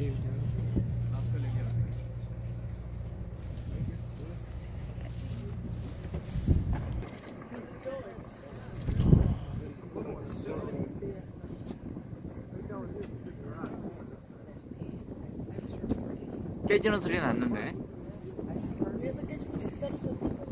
cave down. 깨지는 소리 났는데. 위에서 깨지고 떨어졌다.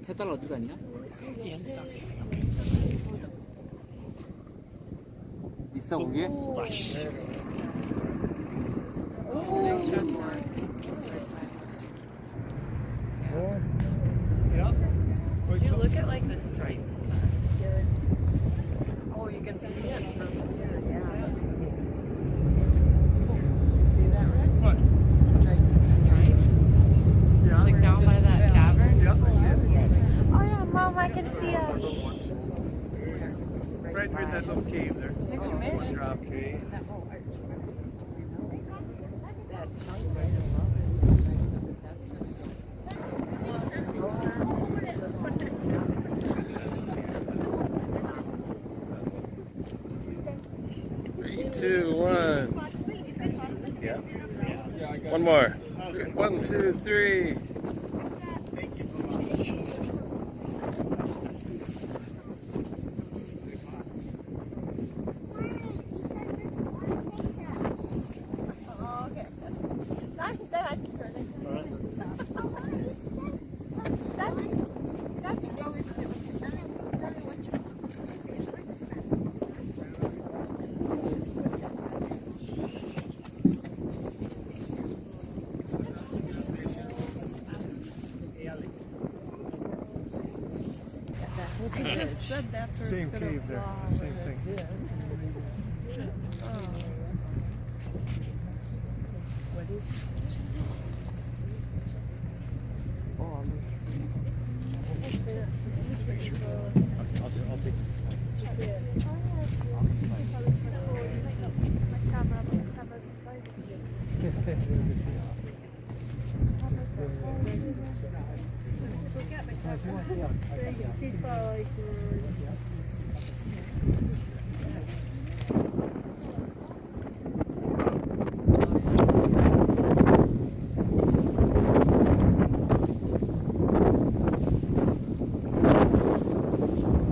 페달 어디 갔냐? 있어 거기? You look at like the stripes. Oh, you can see it from here. Yeah. See that, Rick? What? The stripes. Nice. Yeah. Like down by that cavern. Yep, I see it. Oh yeah, Mom, I can see it. Right in that little cave there. One drop cave. That chunk right above it. The stripes of it. That's Three, two, one. Yeah. One more. 1, 2, 3. I just said that's where Same it's gonna cave there. fall. Same and thing. it did. Oh. What did you I'll take Oh, yeah. People like